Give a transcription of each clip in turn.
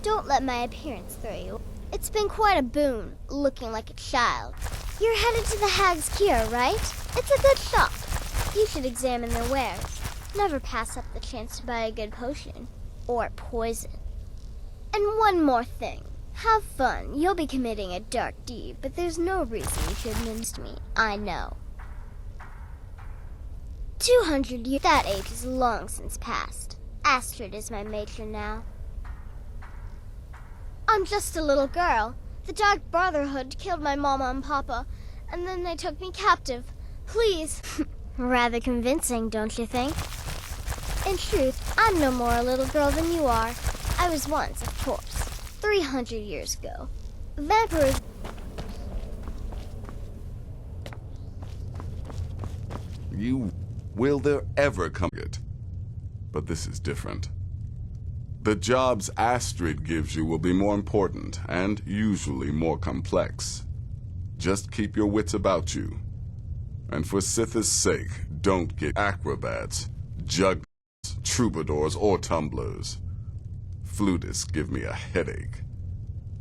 Don't let my appearance throw you. It's been quite a boon, looking like a child. You're headed to the Hag's Cure, right? It's a good shop. You should examine their wares. Never pass up the chance to buy a good potion. Or poison. And one more thing. Have fun. You'll be committing a dark deed, but there's no reason you should mince me. I know. 200 years. That age is long since past. Astrid is my matron now. I'm just a little girl. The Dark Brotherhood killed my mama and papa, and then they took me captive. Please. Rather convincing, don't you think? In truth, I'm no more a little girl than you are. I was once a corpse, 300 years ago. Vampires... Will there ever come it? But this is different. The jobs Astrid gives you will be more important and usually more complex. Just keep your wits about you. And for Sithis' sake, don't get acrobats, jugglers, troubadours, or tumblers. Flutists give me a headache.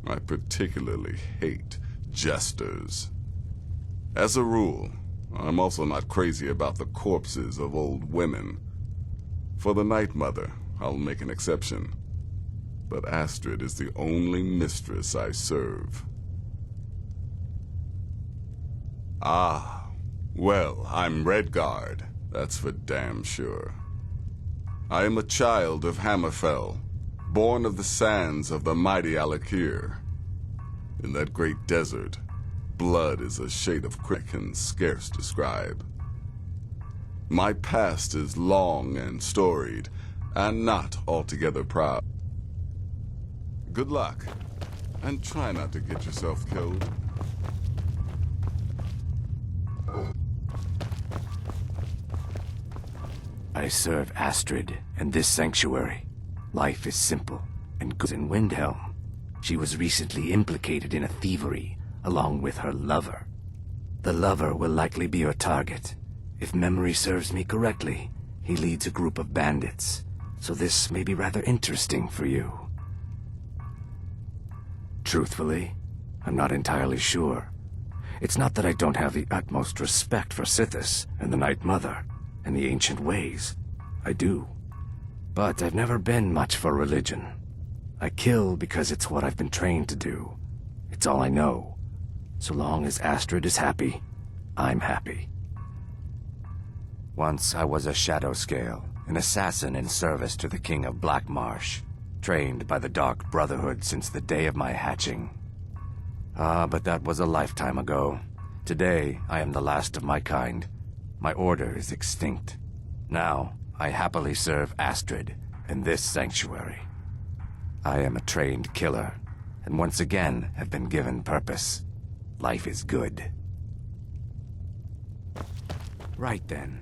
I particularly hate jesters. As a rule, I'm also not crazy about the corpses of old women. For the Night Mother, I'll make an exception. But Astrid is the only mistress I serve. Ah, well, I'm Redguard. That's for damn sure. I am a child of Hammerfell, born of the sands of the mighty Alakir. In that great desert, blood is a shade of I can scarce describe. My past is long and storied, and not altogether proud. Good luck, and try not to get yourself killed. I serve Astrid and this sanctuary. Life is simple and good in Windhelm. She was recently implicated in a thievery, along with her lover. The lover will likely be your target. If memory serves me correctly, he leads a group of bandits, so this may be rather interesting for you. Truthfully, I'm not entirely sure. It's not that I don't have the utmost respect for Sithis and the Night Mother and the ancient ways. I do. But I've never been much for religion. I kill because it's what I've been trained to do. It's all I know. So long as Astrid is happy, I'm happy. Once I was a Shadow Scale, an assassin in service to the King of Blackmarsh, trained by the Dark Brotherhood since the day of my hatching. But that was a lifetime ago. Today, I am the last of my kind. My order is extinct. Now, I happily serve Astrid in this sanctuary. I am a trained killer, and once again have been given purpose. Life is good. Right then.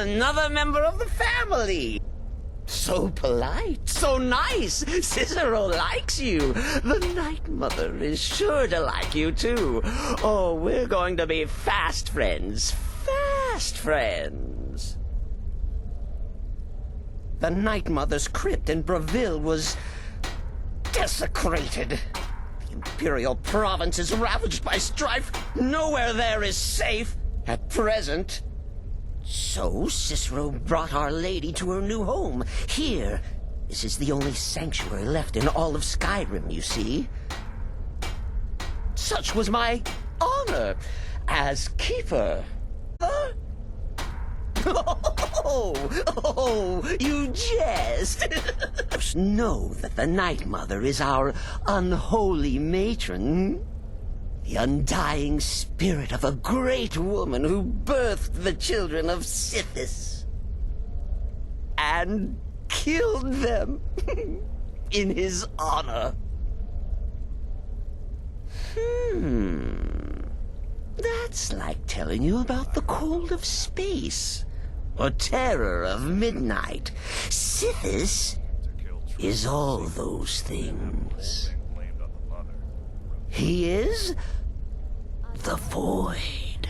Another member of the family. So polite, so nice. Cicero likes you. The Night Mother is sure to like you, too. Oh, we're going to be fast friends. Fast friends. The Night Mother's crypt in Breville was desecrated. The Imperial province is ravaged by strife. Nowhere there is safe at present. So Cicero brought Our Lady to her new home. Here, this is the only sanctuary left in all of Skyrim, you see. Such was my honor as keeper. Huh? Oh, you jest. Just know that the Night Mother is our unholy matron. The undying spirit of a great woman who birthed the children of Sithis. And killed them in his honor. That's like telling you about the cold of space. or terror of midnight. Sithis is all those things. He is the Void.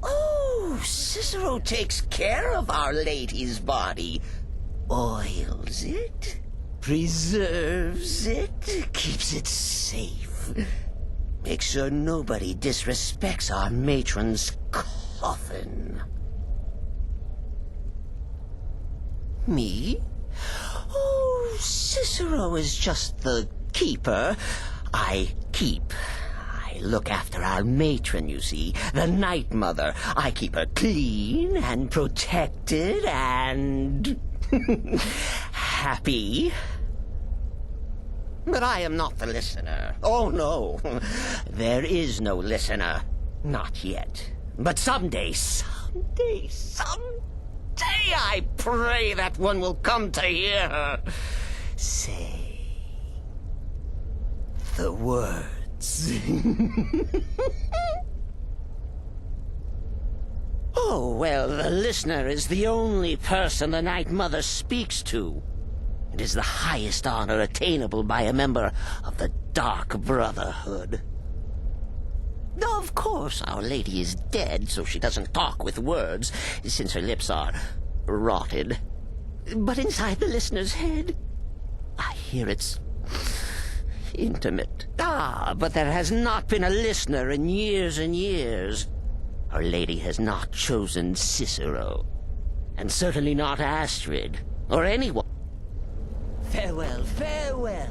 Oh, Cicero takes care of Our Lady's body. Oils it, preserves it, keeps it safe. Makes sure nobody disrespects our matron's coffin. Me? Oh, Cicero is just the keeper. I keep. I look after our matron, you see, the Night Mother. I keep her clean and protected and happy. But I am not the listener. Oh, no. There is no listener. Not yet. But someday, I pray that one will come to hear her say the words. Oh, well, the listener is the only person the Night Mother speaks to. It is the highest honor attainable by a member of the Dark Brotherhood. Of course, Our Lady is dead, so she doesn't talk with words, since her lips are rotted. But inside the listener's head, I hear it's intimate. But there has not been a listener in years and years. Our Lady has not chosen Cicero, and certainly not Astrid, or anyone. Farewell, farewell.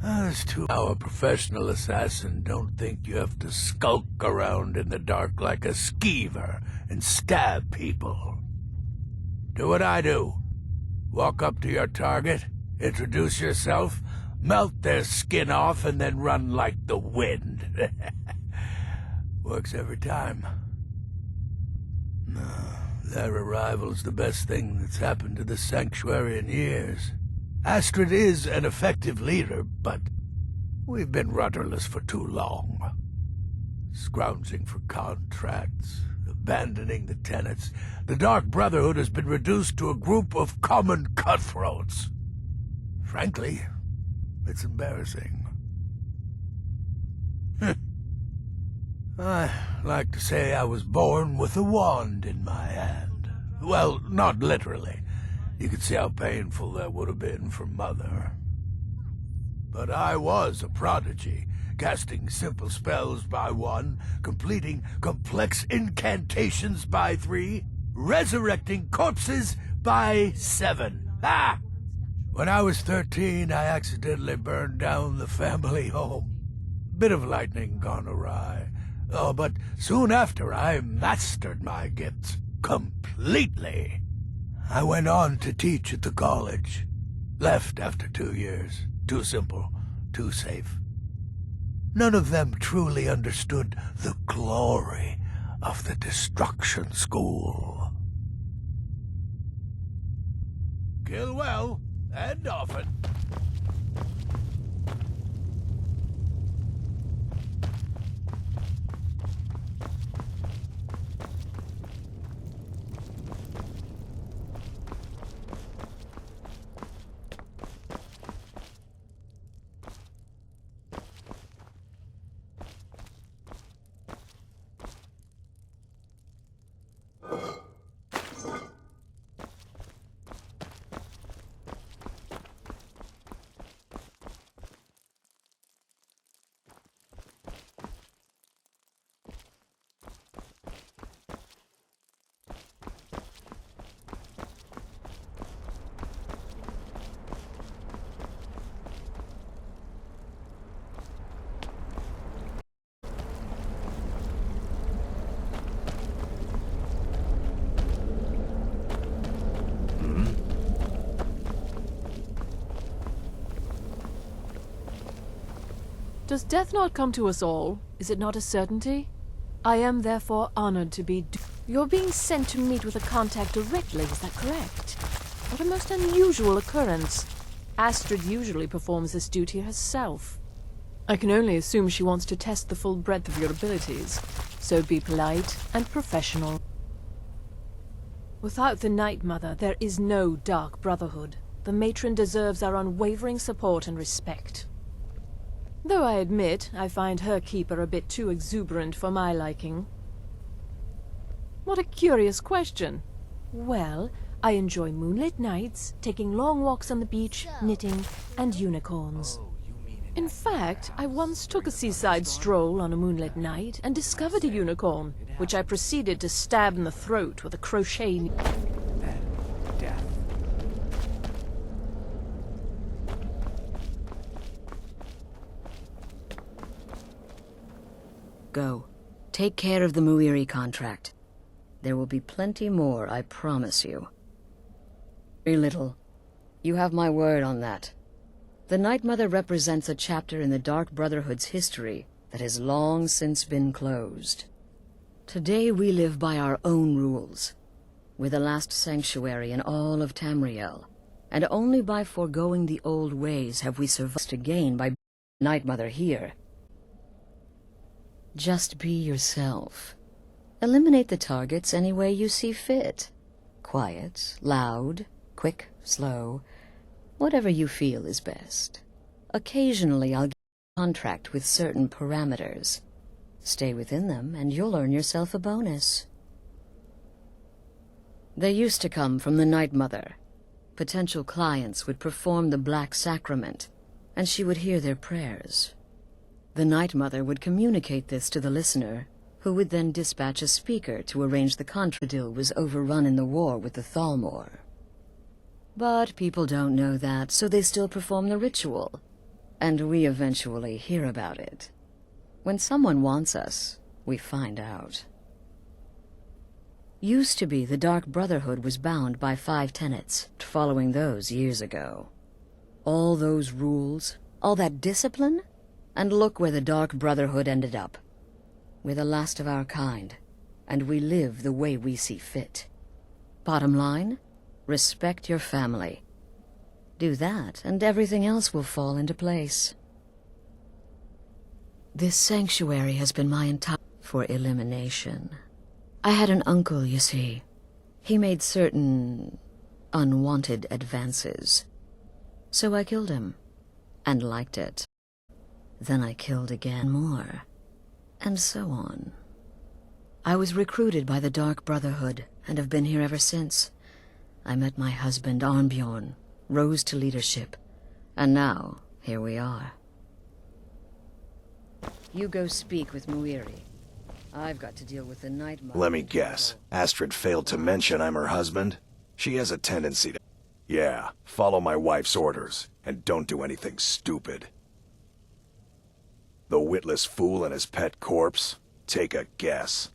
As to our professional assassin, don't think you have to skulk around in the dark like a skeever and stab people. Do what I do. Walk up to your target, introduce yourself, melt their skin off, and then run like the wind. Works every time. Their arrival's the best thing that's happened to the Sanctuary in years. Astrid is an effective leader, but we've been rudderless for too long. Scrounging for contracts, abandoning the tenants, the Dark Brotherhood has been reduced to a group of common cutthroats. Frankly, it's embarrassing. I like to say I was born with a wand in my hand. Well, not literally. You could see how painful that would have been for Mother. But I was a prodigy, casting simple spells by 1, completing complex incantations by 3, resurrecting corpses by 7. Ah! When I was 13, I accidentally burned down the family home. Bit of lightning gone awry. Oh, but soon after I mastered my gifts completely. I went on to teach at the college. Left after 2 years. Too simple, too safe. None of them truly understood the glory of the Destruction School. Kill well, and often. Does death not come to us all? Is it not a certainty? I am therefore honored to be... You're being sent to meet with a contact directly, is that correct? What a most unusual occurrence. Astrid usually performs this duty herself. I can only assume she wants to test the full breadth of your abilities, so be polite and professional. Without the Night Mother, there is no Dark Brotherhood. The matron deserves our unwavering support and respect. Though I admit, I find her keeper a bit too exuberant for my liking. What a curious question. Well, I enjoy moonlit nights, taking long walks on the beach, knitting, and unicorns. In fact, I once took a seaside stroll on a moonlit night and discovered a unicorn, which I proceeded to stab in the throat with a crochet needle. Then, death. Go. Take care of the Muiri contract. There will be plenty more, I promise you. Very little. You have my word on that. The Night Mother represents a chapter in the Dark Brotherhood's history that has long since been closed. Today we live by our own rules. We're the last sanctuary in all of Tamriel, and only by foregoing the old ways have we survived to gain by Night Mother here. Just be yourself. Eliminate the targets any way you see fit. Quiet, loud, quick, slow, whatever you feel is best. Occasionally I'll give you a contract with certain parameters. Stay within them and you'll earn yourself a bonus. They used to come from the Night Mother. Potential clients would perform the Black Sacrament, and she would hear their prayers. The Night Mother would communicate this to the listener, who would then dispatch a speaker to arrange the contract. The was overrun in the war with the Thalmor. But people don't know that, so they still perform the ritual. And we eventually hear about it. When someone wants us, we find out. Used to be the Dark Brotherhood was bound by 5 tenets, following those years ago. All those rules, all that discipline, and look where the Dark Brotherhood ended up. We're the last of our kind, and we live the way we see fit. Bottom line, respect your family. Do that, and everything else will fall into place. This sanctuary has been my entire... for elimination. I had an uncle, you see. He made certain... unwanted advances. So I killed him, and liked it. Then I killed again more, and so on. I was recruited by the Dark Brotherhood, and have been here ever since. I met my husband, Arnbjorn, rose to leadership, and now, here we are. You go speak with Muiri. I've got to deal with the Night Mother. Let me guess. Astrid failed to mention I'm her husband? She has a tendency to... Yeah, follow my wife's orders, and don't do anything stupid. The witless fool and his pet corpse? Take a guess.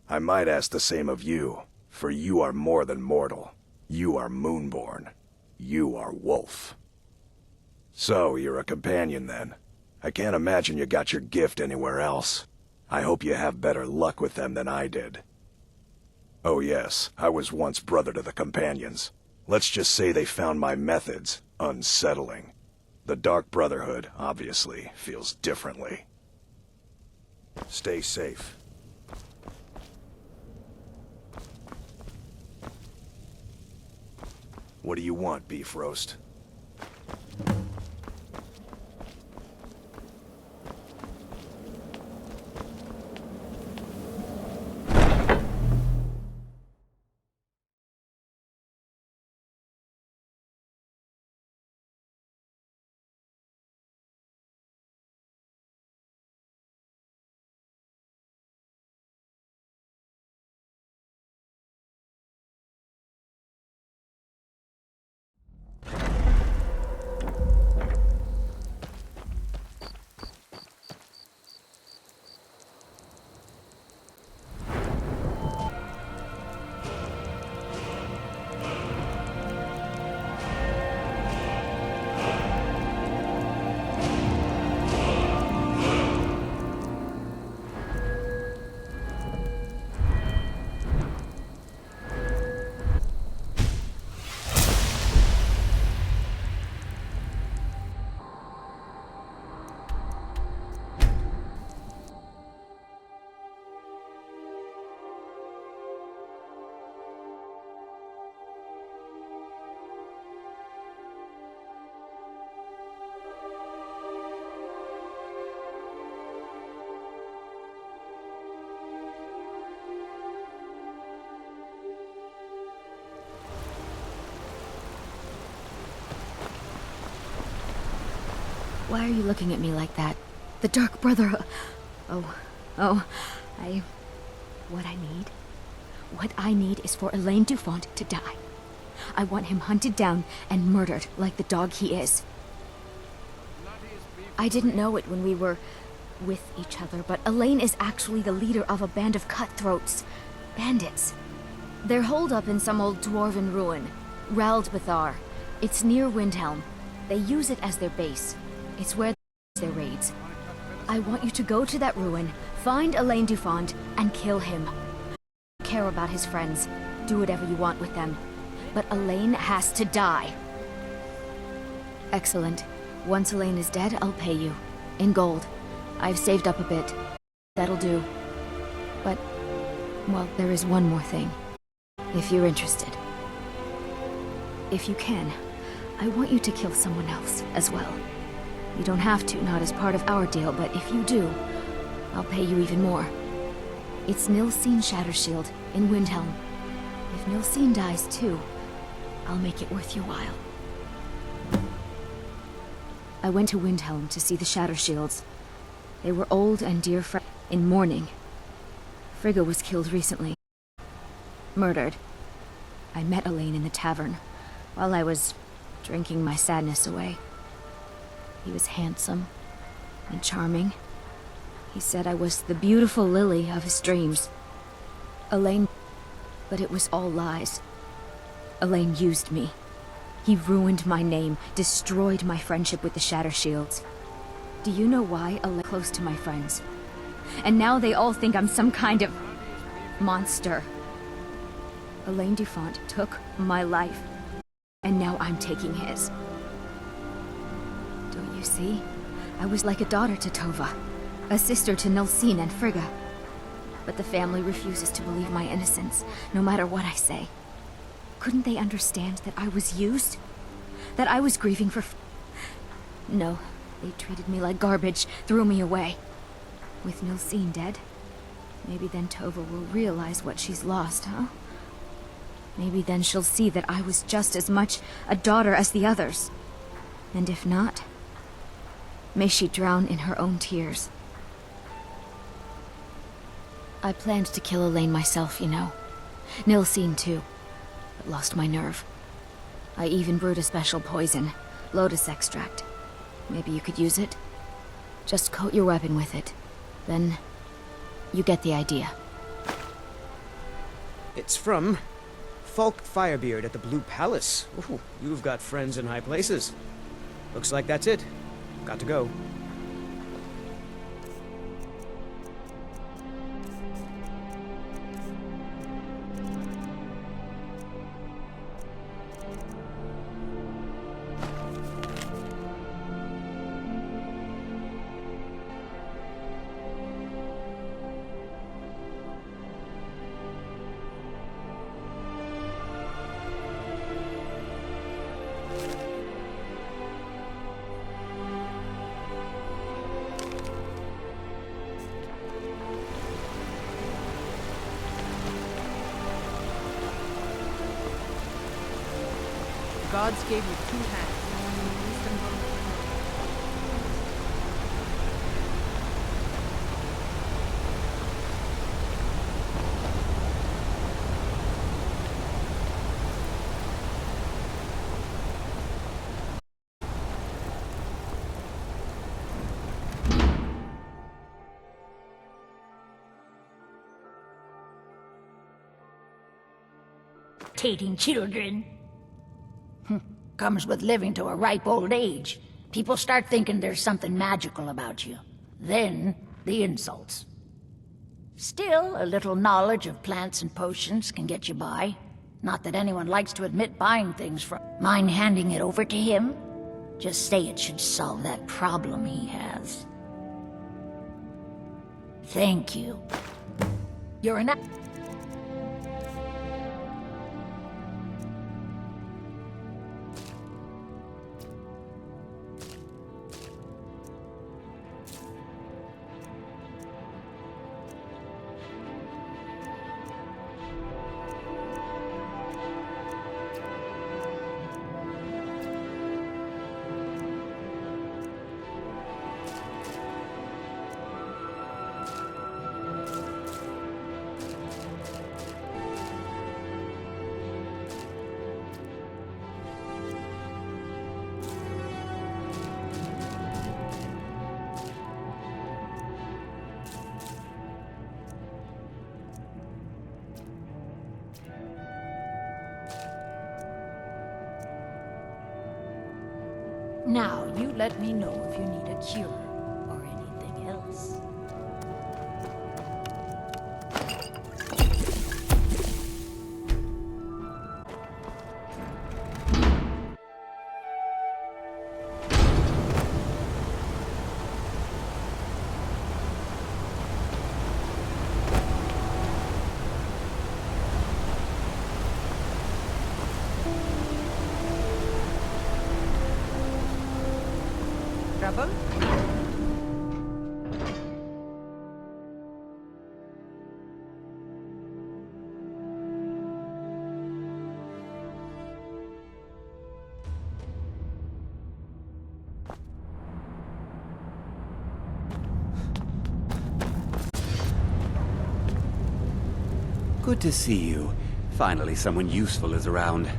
I might ask the same of you, for you are more than mortal. You are Moonborn. You are Wolf. So, you're a companion then. I can't imagine you got your gift anywhere else. I hope you have better luck with them than I did. Oh yes, I was once brother to the companions. Let's just say they found my methods unsettling. The Dark Brotherhood, obviously, feels differently. Stay safe. What do you want, Beef Roast? Why are you looking at me like that? The Dark Brother... What I need is for Elaine Dufont to die. I want him hunted down and murdered like the dog he is. I didn't know it when we were with each other, but Elaine is actually the leader of a band of cutthroats. Bandits. They're holed up in some old dwarven ruin. Raldbathar. It's near Windhelm. They use it as their base. It's where their raids. I want you to go to that ruin, find Elaine Dufont, and kill him. Care about his friends. Do whatever you want with them. But Elaine has to die. Excellent. Once Elaine is dead, I'll pay you. In gold. I've saved up a bit. That'll do. But, well, there is one more thing. If you're interested. If you can, I want you to kill someone else as well. You don't have to, not as part of our deal, but if you do, I'll pay you even more. It's Nilsine Shattershield in Windhelm. If Nilsine dies too, I'll make it worth your while. I went to Windhelm to see the Shattershields. They were old and dear friends in mourning. Frigga was killed recently. Murdered. I met Elaine in the tavern while I was drinking my sadness away. He was handsome and charming. He said I was the beautiful lily of his dreams. Elaine... But it was all lies. Elaine used me. He ruined my name, destroyed my friendship with the Shattershields. Do you know why Elaine close to my friends? And now they all think I'm some kind of... monster. Elaine Dufont took my life, and now I'm taking his. Don't you see? I was like a daughter to Tova, a sister to Nilsine and Frigga. But the family refuses to believe my innocence, no matter what I say. Couldn't they understand that I was used? That I was grieving for... No, they treated me like garbage, threw me away. With Nilsine dead, maybe then Tova will realize what she's lost, huh? Maybe then she'll see that I was just as much a daughter as the others. And if not, may she drown in her own tears. I planned to kill Elaine myself, you know. Nilsine too, but lost my nerve. I even brewed a special poison, lotus extract. Maybe you could use it? Just coat your weapon with it. Then, you get the idea. It's from Falk Firebeard at the Blue Palace. Ooh, you've got friends in high places. Looks like that's it. Got to go. Gods gave you two hands. Use them both. Tating children. Comes with living to a ripe old age. People start thinking there's something magical about you. Then, the insults. Still, a little knowledge of plants and potions can get you by. Not that anyone likes to admit buying things from... Mind handing it over to him? Just say it should solve that problem he has. Thank you. You're an... Now, you let me know if you need a cure or anything else. Trouble? Good to see you. Finally, someone useful is around.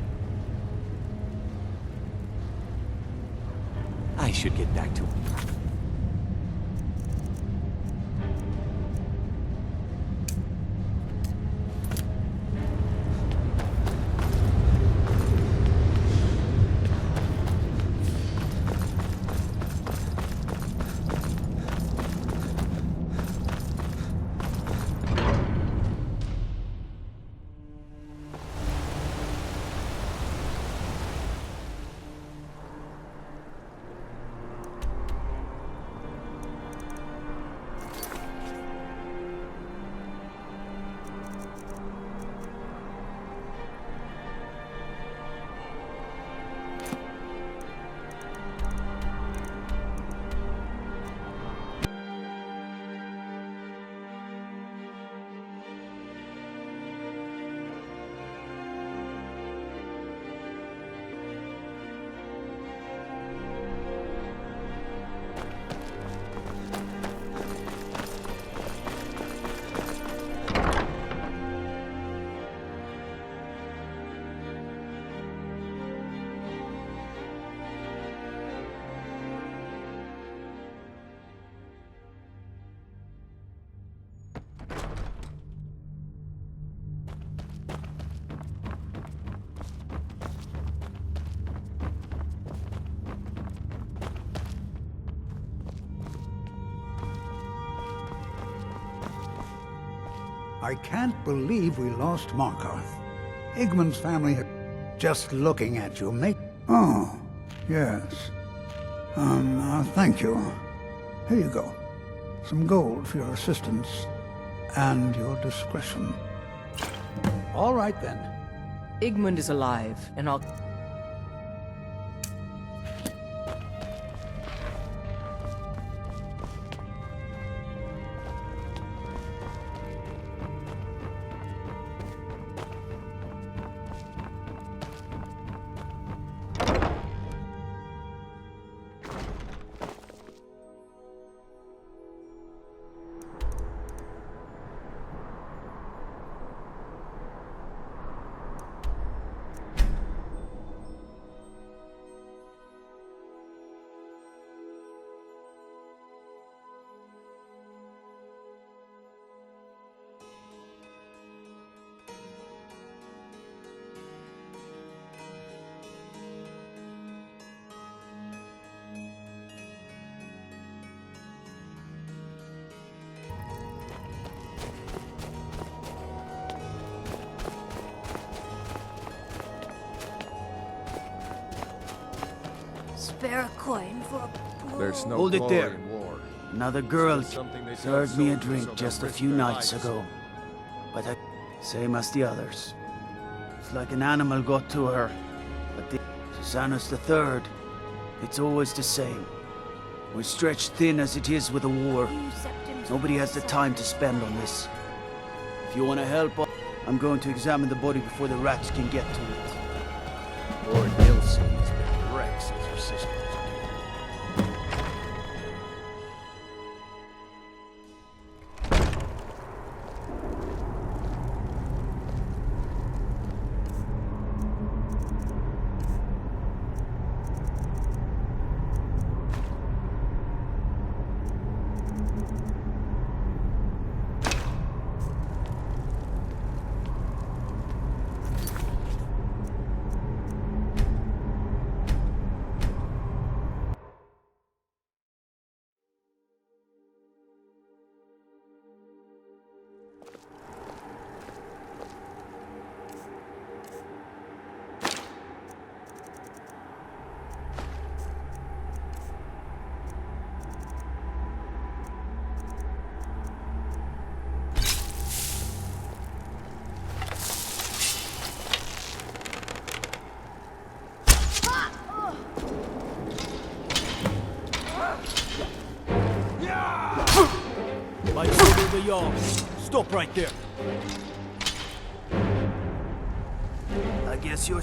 I should get back to... I can't believe we lost Markarth. Igmund's family are just looking at you, mate. Oh, yes. Thank you. Here you go. Some gold for your assistance and your discretion. All right, then. Igmund is alive, and I'll... Spare a coin for a poor... There's no Hold it glory there. in war. Another girl Something they served me a sold drink so just a risk few their nights lives. ago. But I... Same as the others. It's like an animal got to her. But the... Susanus the Third. It's always the same. We're stretched thin as it is with a war. Nobody has the time to spend on this. If you want to help, I'm going to examine the body before the rats can get to it. Lord Nilsson has been wrecked since her sister was killed. Stop right there. I guess you're...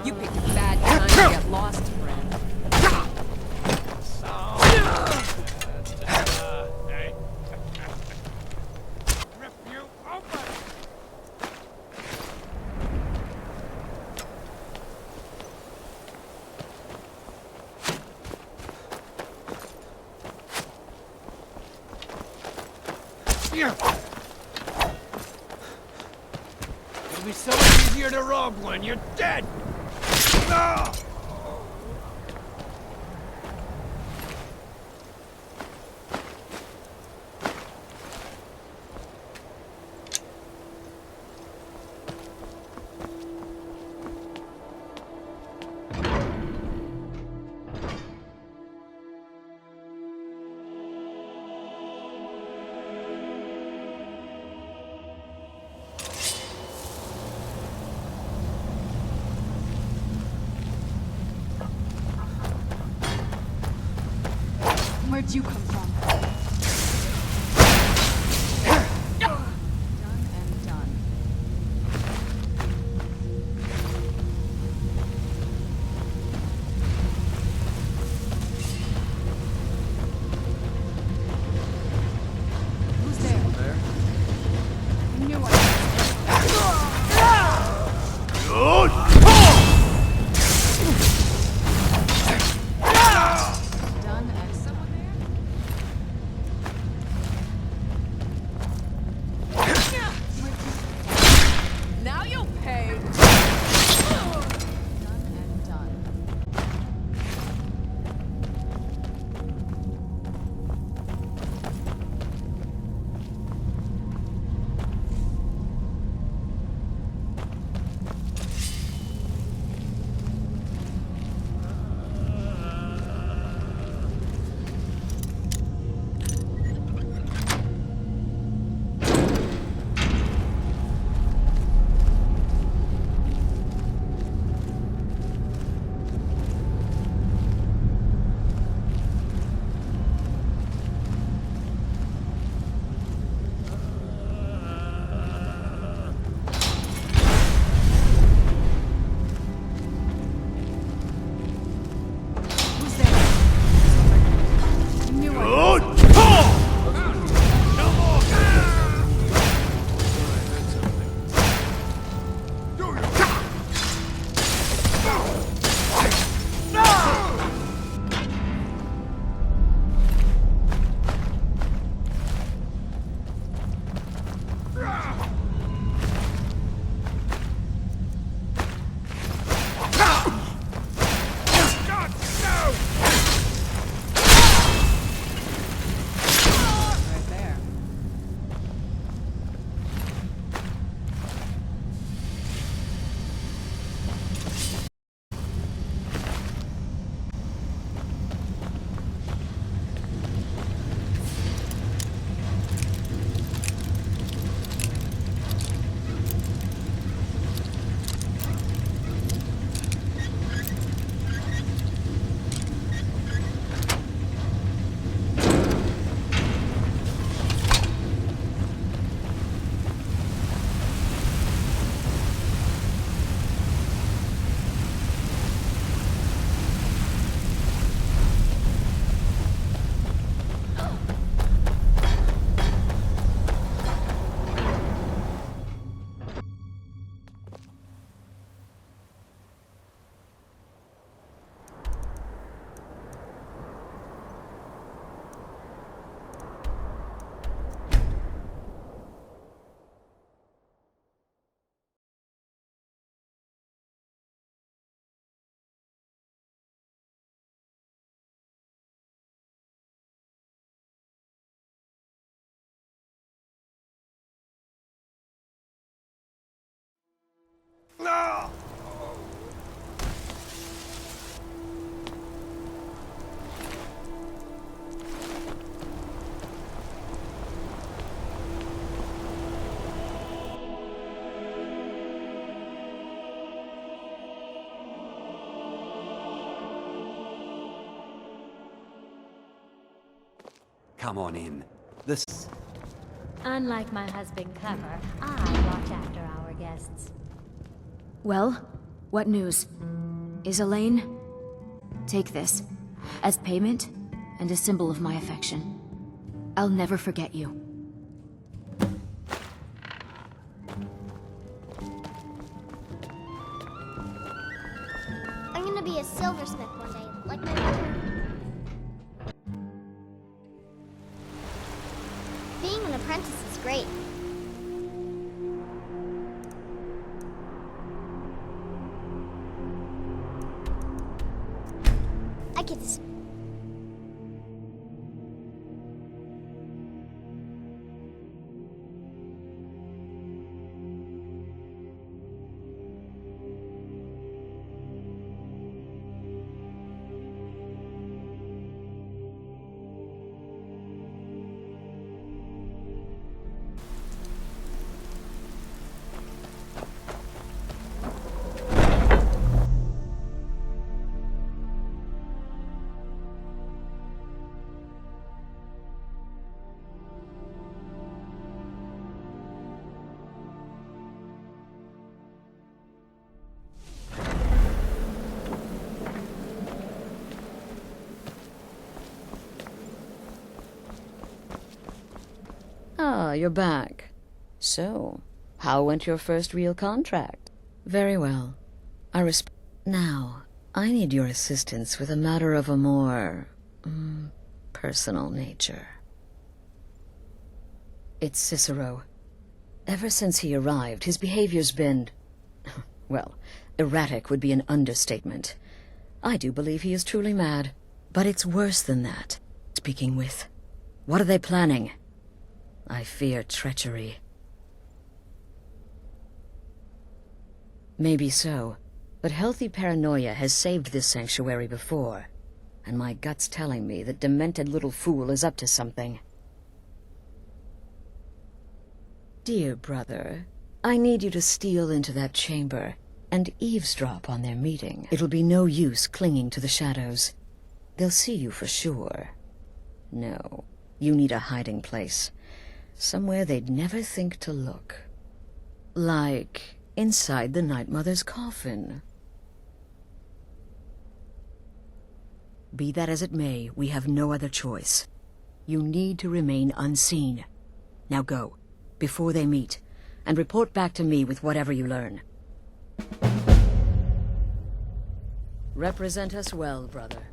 You picked a bad time to get lost, friend. It'll be so much easier to rob when you're dead! No! Where'd you come from? Done and done. Who's there? I knew Done and someone there? Come on in. Unlike my husband Cover, I watch after our guests. Well, what news? Is Elaine? Take this, as payment and a symbol of my affection. I'll never forget you. I'm gonna be a silversmith one day, like my mother. Being an apprentice is great. I get this. Ah, you're back. So, how went your first real contract? Very well. Now, I need your assistance with a matter of a more... personal nature. It's Cicero. Ever since he arrived, his behavior's been... well, erratic would be an understatement. I do believe he is truly mad. But it's worse than that. Speaking with... What are they planning? I fear treachery. Maybe so, but healthy paranoia has saved this sanctuary before, and my gut's telling me that demented little fool is up to something. Dear brother, I need you to steal into that chamber and eavesdrop on their meeting. It'll be no use clinging to the shadows. They'll see you for sure. No, you need a hiding place. Somewhere they'd never think to look. Like inside the Night Mother's coffin. Be that as it may, we have no other choice. You need to remain unseen. Now go, before they meet, and report back to me with whatever you learn. Represent us well, brother.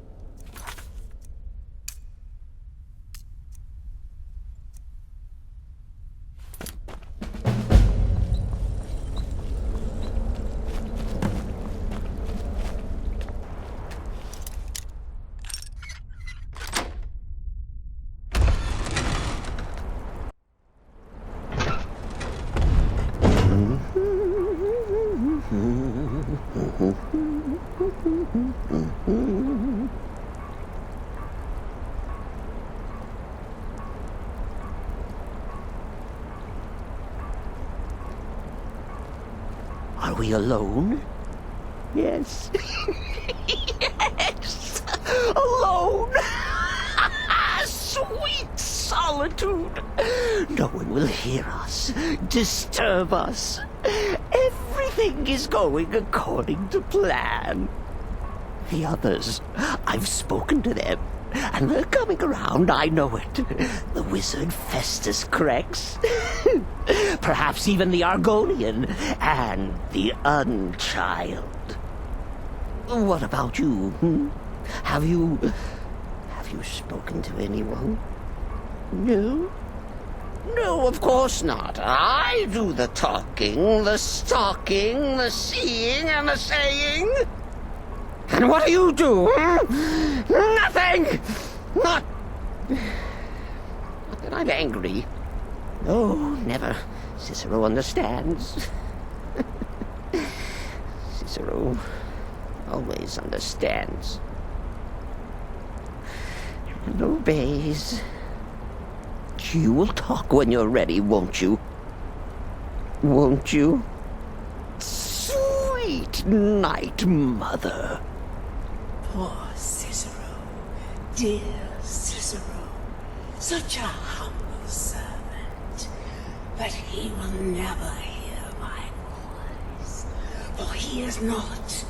Are we alone? Yes. Yes! Alone! Sweet solitude! No one will hear us, disturb us. Everything is going according to plan. The others, I've spoken to them, and they're coming around, I know it. The wizard Festus Crex. Perhaps even the Argonian, and the Unchild. What about you? Have you spoken to anyone? No? No, of course not. I do the talking, the stalking, the seeing, and the saying. And what do you do? Nothing! Not that I'm angry. No, never. Cicero understands. Cicero always understands. And obeys. You will talk when you're ready, won't you? Won't you? Sweet Night Mother. Poor Cicero. Dear Cicero. Such a humble servant. But he will never hear my voice. For he is not